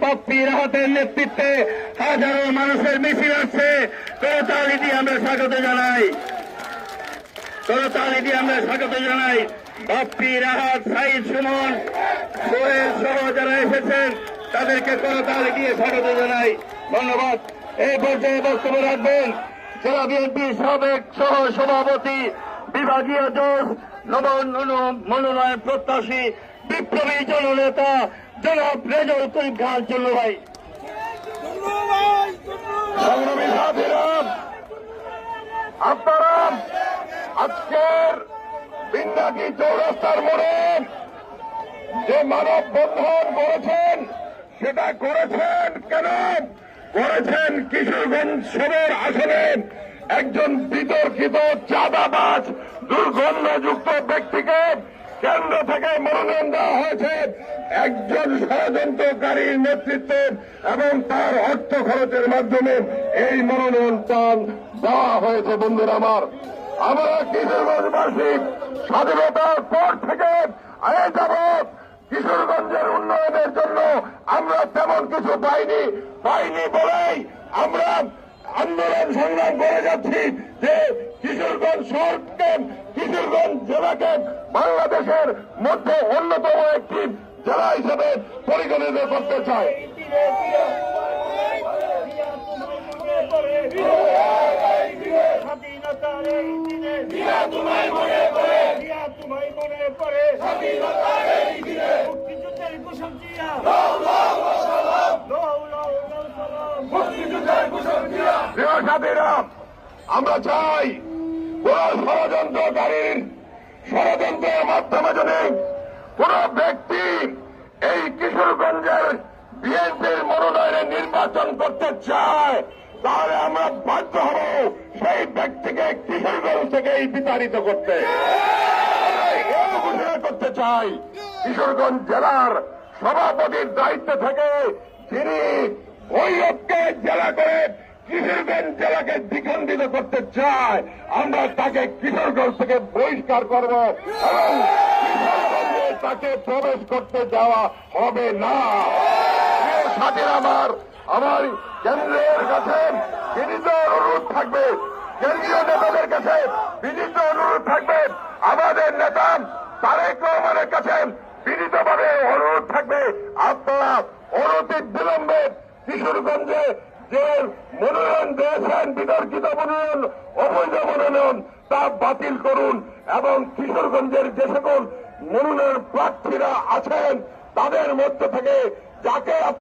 বাপ্পির হাতের নেতৃত্বে হাজারো মানুষের মিছিল আসছে। করতালি দিয়ে আমরা স্বাগত জানাই, করতালি দিয়ে আমরা স্বাগত জানাই। বাপ্পি, রাহাত, সাইদ, সুমন, সোহেল সহ যারা এসেছেন তাদেরকে করতালি দিয়ে স্বাগত জানাই। ধন্যবাদ। এই পর্যায়ে বক্তব্য রাখবেন জেলা বিএনপির সাবেক সহ সভাপতি, বিভাগীয় জজ, মনোনয়ন প্রত্যাশী, বিপ্লবী জননেতা জনাব রেজাউল করিম খান চন্নু ভাই। সংগ্রামী সাথীরা, আপনারা আজকের বিন্দাকি চৌরাস্তার মোড়ে যে মানববন্ধন করেছেন, সেটা করেছেন কেন? করেছেন কিশোরগঞ্জ সদর আসনে একজন বিতর্কিত চাঁদাবাজ দুর্গন্ধযুক্ত ব্যক্তিকে কেন্দ্র থেকে মনোনয়ন দেওয়া হয়েছে একজন ষড়যন্ত্রকারীর নেতৃত্বে, এবং তার অর্থ খরচের মাধ্যমে এই মনোনয়ন দেওয়া হয়েছে। বন্ধুরা আমার, আমরা কিশোরগঞ্জবাসী স্বাধীনতার পর থেকে আজ যাবৎ কিশোরগঞ্জের উন্নয়নের জন্য আমরা তেমন কিছু পাইনি বলেই আমরা আন্দোলন সংগ্রাম করে যাচ্ছি যে কিশোরগঞ্জ শহরকে, কিশোরগঞ্জ জেলাকে বাংলাদেশের মধ্যে অন্যতম একটি জেলা হিসেবে পরিগণিত করতে চায়। আমরা চাই কোন ষড়যন্ত্রকারীর ষড়যন্ত্রের মাধ্যমে যদি কোন ব্যক্তি এই কিশোরগঞ্জের বিএনপির মনোনয়নে নির্বাচন করতে চায়, তাহলে আমরা বাধ্য হব সেই ব্যক্তিকে কিশোরগঞ্জ থেকেই বিতাড়িত করতে। ঘোষণা করতে চাই, কিশোরগঞ্জ জেলার সভাপতির দায়িত্ব থেকে যিনি ভৈরবকে জেলা করে কিশোরগঞ্জ জেলাকে দ্বিখণ্ডিত করতে চায়, আমরা তাকে কিশোরগঞ্জ থেকে বহিষ্কার করব এবং কিশোরগঞ্জে তাকে প্রবেশ করতে দেওয়া হবে না। সাথীরা আমার কেন্দ্রের কাছে বিনীত অনুরোধ থাকবে, কেন্দ্রীয় নেতাদের কাছে বিনীত অনুরোধ থাকবে, আমাদের নেতা তারেক রহমানের কাছে বিনীতভাবে অনুরোধ থাকবে, আপনারা অনতি বিলম্বে কিশোরগঞ্জে যে মনোনয়ন দিয়েছেন, বিতর্কিত মনোনয়ন, অবৈধ মনোনয়ন, তা বাতিল করুন এবং কিশোরগঞ্জের যে সকল মনোনয়ন প্রার্থীরা আছেন তাদের মধ্য থেকে যাকে